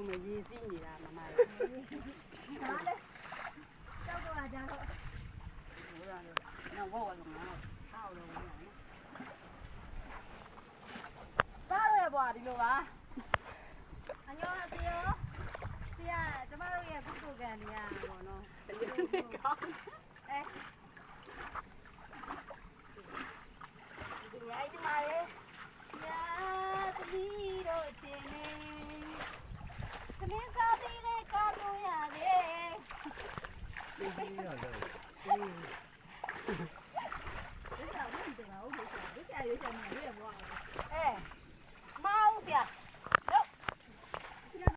ကုန်မယ်ရေစီးနေတာမမလေးဒါလေကြောက်တော့လာကြတော့ ဟိုရတယ်နောက်ဝက်ကတော့ငါထောက်လို့ဝင်ရနော်ပါရပွားဒီလိုပါအညောစီရောစီရကျမတို့ရဲ့ကုကုကန်နေရပါတော့နော်တကယ်ကောင်းအဲ